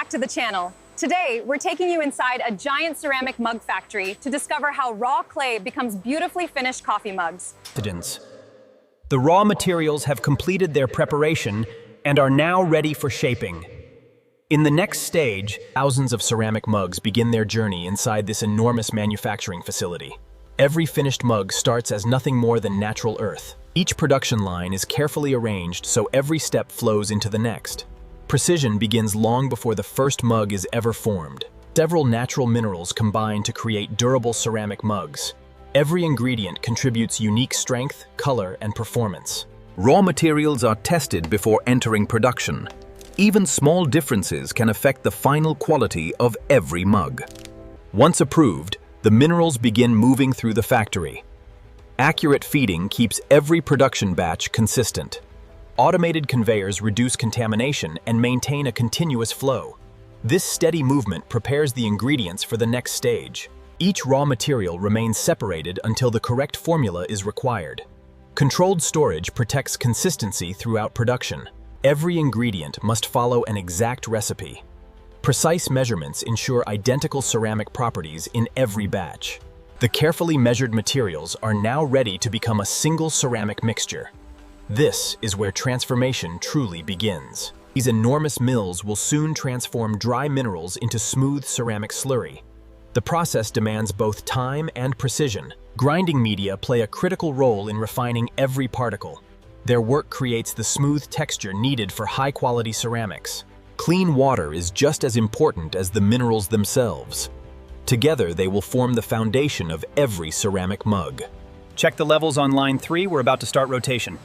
back to the channel. Today, we're taking you inside a giant ceramic mug factory to discover how raw clay becomes beautifully finished coffee mugs. The raw materials have completed their preparation and are now ready for shaping. In the next stage, thousands of ceramic mugs begin their journey inside this enormous manufacturing facility. Every finished mug starts as nothing more than natural earth. Each production line is carefully arranged so every step flows into the next. Precision begins long before the first mug is ever formed. Several natural minerals combine to create durable ceramic mugs. Every ingredient contributes unique strength, color, and performance. Raw materials are tested before entering production. Even small differences can affect the final quality of every mug. Once approved, the minerals begin moving through the factory. Accurate feeding keeps every production batch consistent. Automated conveyors reduce contamination and maintain a continuous flow. This steady movement prepares the ingredients for the next stage. Each raw material remains separated until the correct formula is required. Controlled storage protects consistency throughout production. Every ingredient must follow an exact recipe. Precise measurements ensure identical ceramic properties in every batch. The carefully measured materials are now ready to become a single ceramic mixture. This is where transformation truly begins. These enormous mills will soon transform dry minerals into smooth ceramic slurry. The process demands both time and precision. Grinding media play a critical role in refining every particle. Their work creates the smooth texture needed for high-quality ceramics. Clean water is just as important as the minerals themselves. Together, they will form the foundation of every ceramic mug. Check the levels on line 3, we're about to start rotation.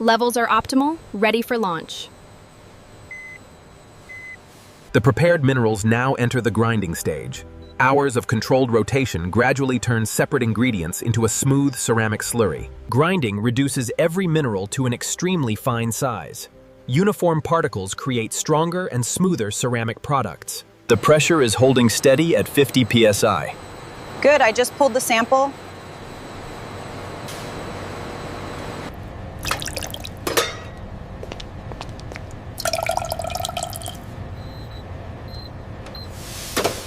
Levels are optimal, ready for launch. The prepared minerals now enter the grinding stage. Hours of controlled rotation gradually turn separate ingredients into a smooth ceramic slurry. Grinding reduces every mineral to an extremely fine size. Uniform particles create stronger and smoother ceramic products. The pressure is holding steady at 50 psi. Good, I just pulled the sample.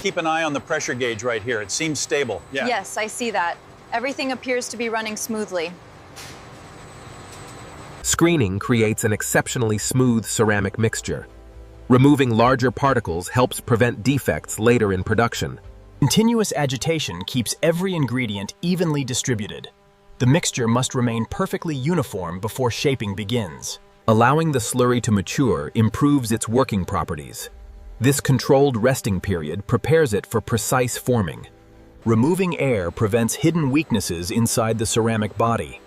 Keep an eye on the pressure gauge right here. It seems stable. Yeah. Yes, I see that. Everything appears to be running smoothly. Screening creates an exceptionally smooth ceramic mixture. Removing larger particles helps prevent defects later in production. Continuous agitation keeps every ingredient evenly distributed. The mixture must remain perfectly uniform before shaping begins. Allowing the slurry to mature improves its working properties. This controlled resting period prepares it for precise forming. Removing air prevents hidden weaknesses inside the ceramic body.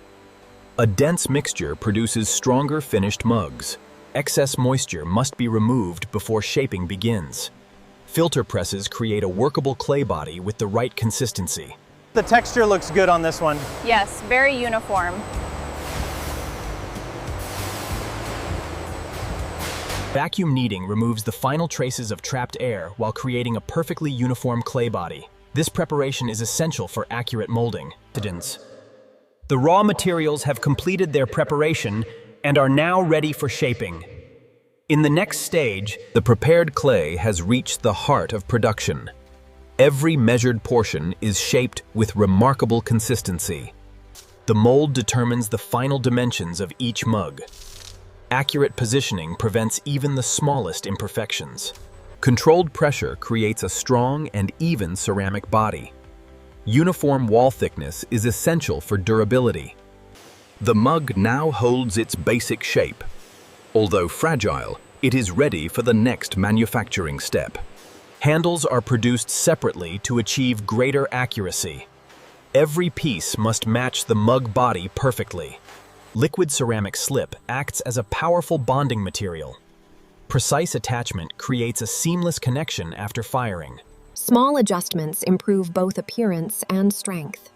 A dense mixture produces stronger finished mugs. Excess moisture must be removed before shaping begins. Filter presses create a workable clay body with the right consistency. The texture looks good on this one. Yes, very uniform. Vacuum kneading removes the final traces of trapped air while creating a perfectly uniform clay body. This preparation is essential for accurate molding. The raw materials have completed their preparation and are now ready for shaping. In the next stage, the prepared clay has reached the heart of production. Every measured portion is shaped with remarkable consistency. The mold determines the final dimensions of each mug. Accurate positioning prevents even the smallest imperfections. Controlled pressure creates a strong and even ceramic body. Uniform wall thickness is essential for durability. The mug now holds its basic shape. Although fragile, it is ready for the next manufacturing step. Handles are produced separately to achieve greater accuracy. Every piece must match the mug body perfectly. Liquid ceramic slip acts as a powerful bonding material. Precise attachment creates a seamless connection after firing. Small adjustments improve both appearance and strength.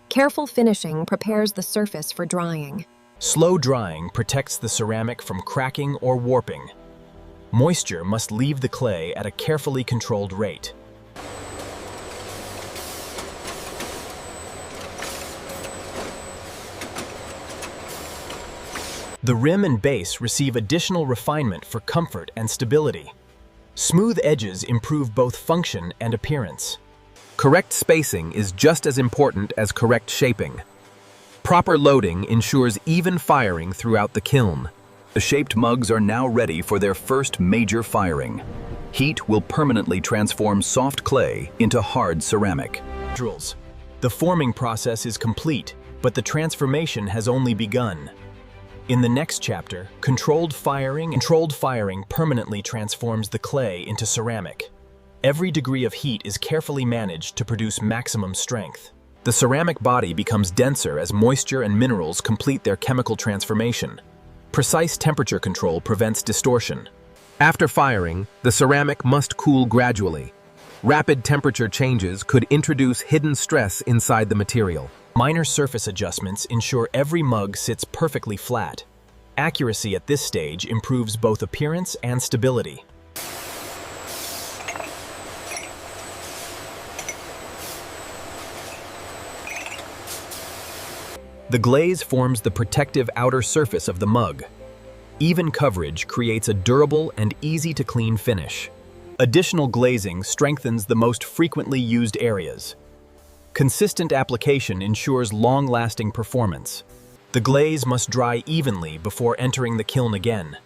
Careful finishing prepares the surface for drying. Slow drying protects the ceramic from cracking or warping. Moisture must leave the clay at a carefully controlled rate. The rim and base receive additional refinement for comfort and stability. Smooth edges improve both function and appearance. Correct spacing is just as important as correct shaping. Proper loading ensures even firing throughout the kiln. The shaped mugs are now ready for their first major firing. Heat will permanently transform soft clay into hard ceramic. The forming process is complete, but the transformation has only begun. In the next chapter, controlled firing permanently transforms the clay into ceramic. Every degree of heat is carefully managed to produce maximum strength. The ceramic body becomes denser as moisture and minerals complete their chemical transformation. Precise temperature control prevents distortion. After firing, the ceramic must cool gradually. Rapid temperature changes could introduce hidden stress inside the material. Minor surface adjustments ensure every mug sits perfectly flat. Accuracy at this stage improves both appearance and stability. The glaze forms the protective outer surface of the mug. Even coverage creates a durable and easy-to-clean finish. Additional glazing strengthens the most frequently used areas. Consistent application ensures long-lasting performance. The glaze must dry evenly before entering the kiln again.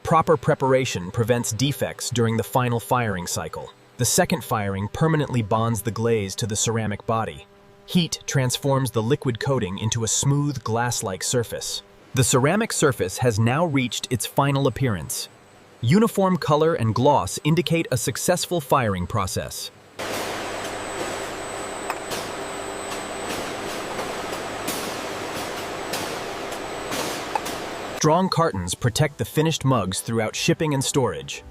Proper preparation prevents defects during the final firing cycle. The second firing permanently bonds the glaze to the ceramic body. Heat transforms the liquid coating into a smooth, glass-like surface. The ceramic surface has now reached its final appearance. Uniform color and gloss indicate a successful firing process. Strong cartons protect the finished mugs throughout shipping and storage.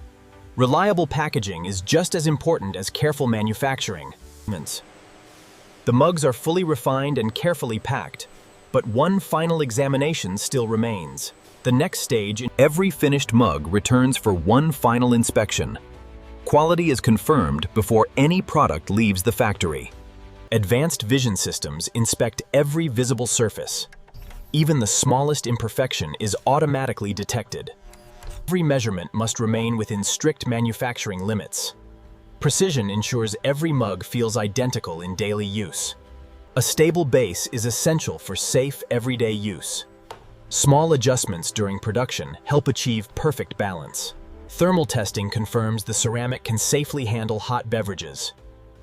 Reliable packaging is just as important as careful manufacturing. The mugs are fully refined and carefully packed, but one final examination still remains. The next stage, every finished mug returns for one final inspection. Quality is confirmed before any product leaves the factory. Advanced vision systems inspect every visible surface. Even the smallest imperfection is automatically detected. Every measurement must remain within strict manufacturing limits. Precision ensures every mug feels identical in daily use. A stable base is essential for safe, everyday use. Small adjustments during production help achieve perfect balance. Thermal testing confirms the ceramic can safely handle hot beverages.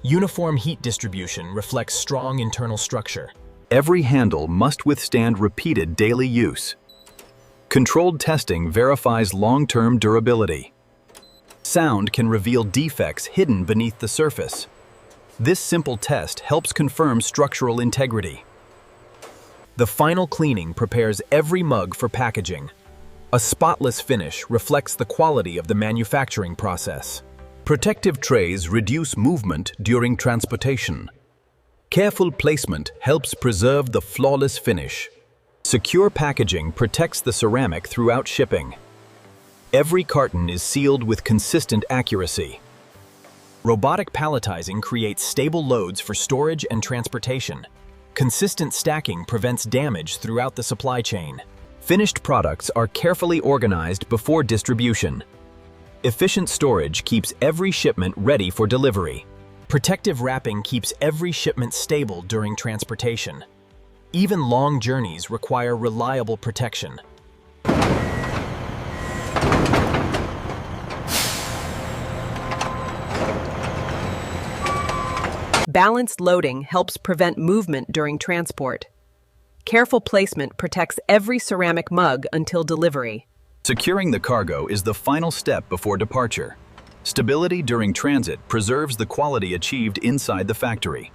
Uniform heat distribution reflects strong internal structure. Every handle must withstand repeated daily use. Controlled testing verifies long-term durability. Sound can reveal defects hidden beneath the surface. This simple test helps confirm structural integrity. The final cleaning prepares every mug for packaging. A spotless finish reflects the quality of the manufacturing process. Protective trays reduce movement during transportation. Careful placement helps preserve the flawless finish. Secure packaging protects the ceramic throughout shipping. Every carton is sealed with consistent accuracy. Robotic palletizing creates stable loads for storage and transportation. Consistent stacking prevents damage throughout the supply chain. Finished products are carefully organized before distribution. Efficient storage keeps every shipment ready for delivery. Protective wrapping keeps every shipment stable during transportation. Even long journeys require reliable protection. Balanced loading helps prevent movement during transport. Careful placement protects every ceramic mug until delivery. Securing the cargo is the final step before departure. Stability during transit preserves the quality achieved inside the factory.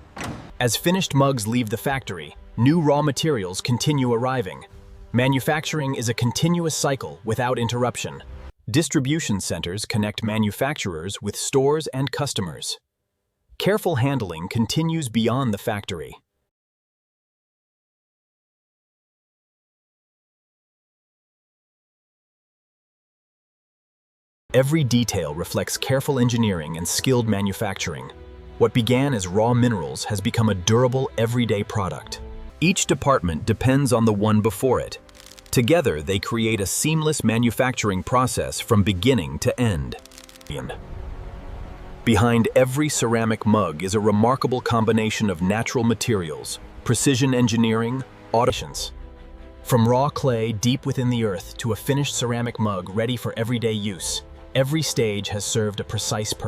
As finished mugs leave the factory, new raw materials continue arriving. Manufacturing is a continuous cycle without interruption. Distribution centers connect manufacturers with stores and customers. Careful handling continues beyond the factory. Every detail reflects careful engineering and skilled manufacturing. What began as raw minerals has become a durable, everyday product. Each department depends on the one before it. Together, they create a seamless manufacturing process from beginning to end. Behind every ceramic mug is a remarkable combination of natural materials, precision engineering, automations. From raw clay deep within the earth to a finished ceramic mug ready for everyday use, every stage has served a precise purpose.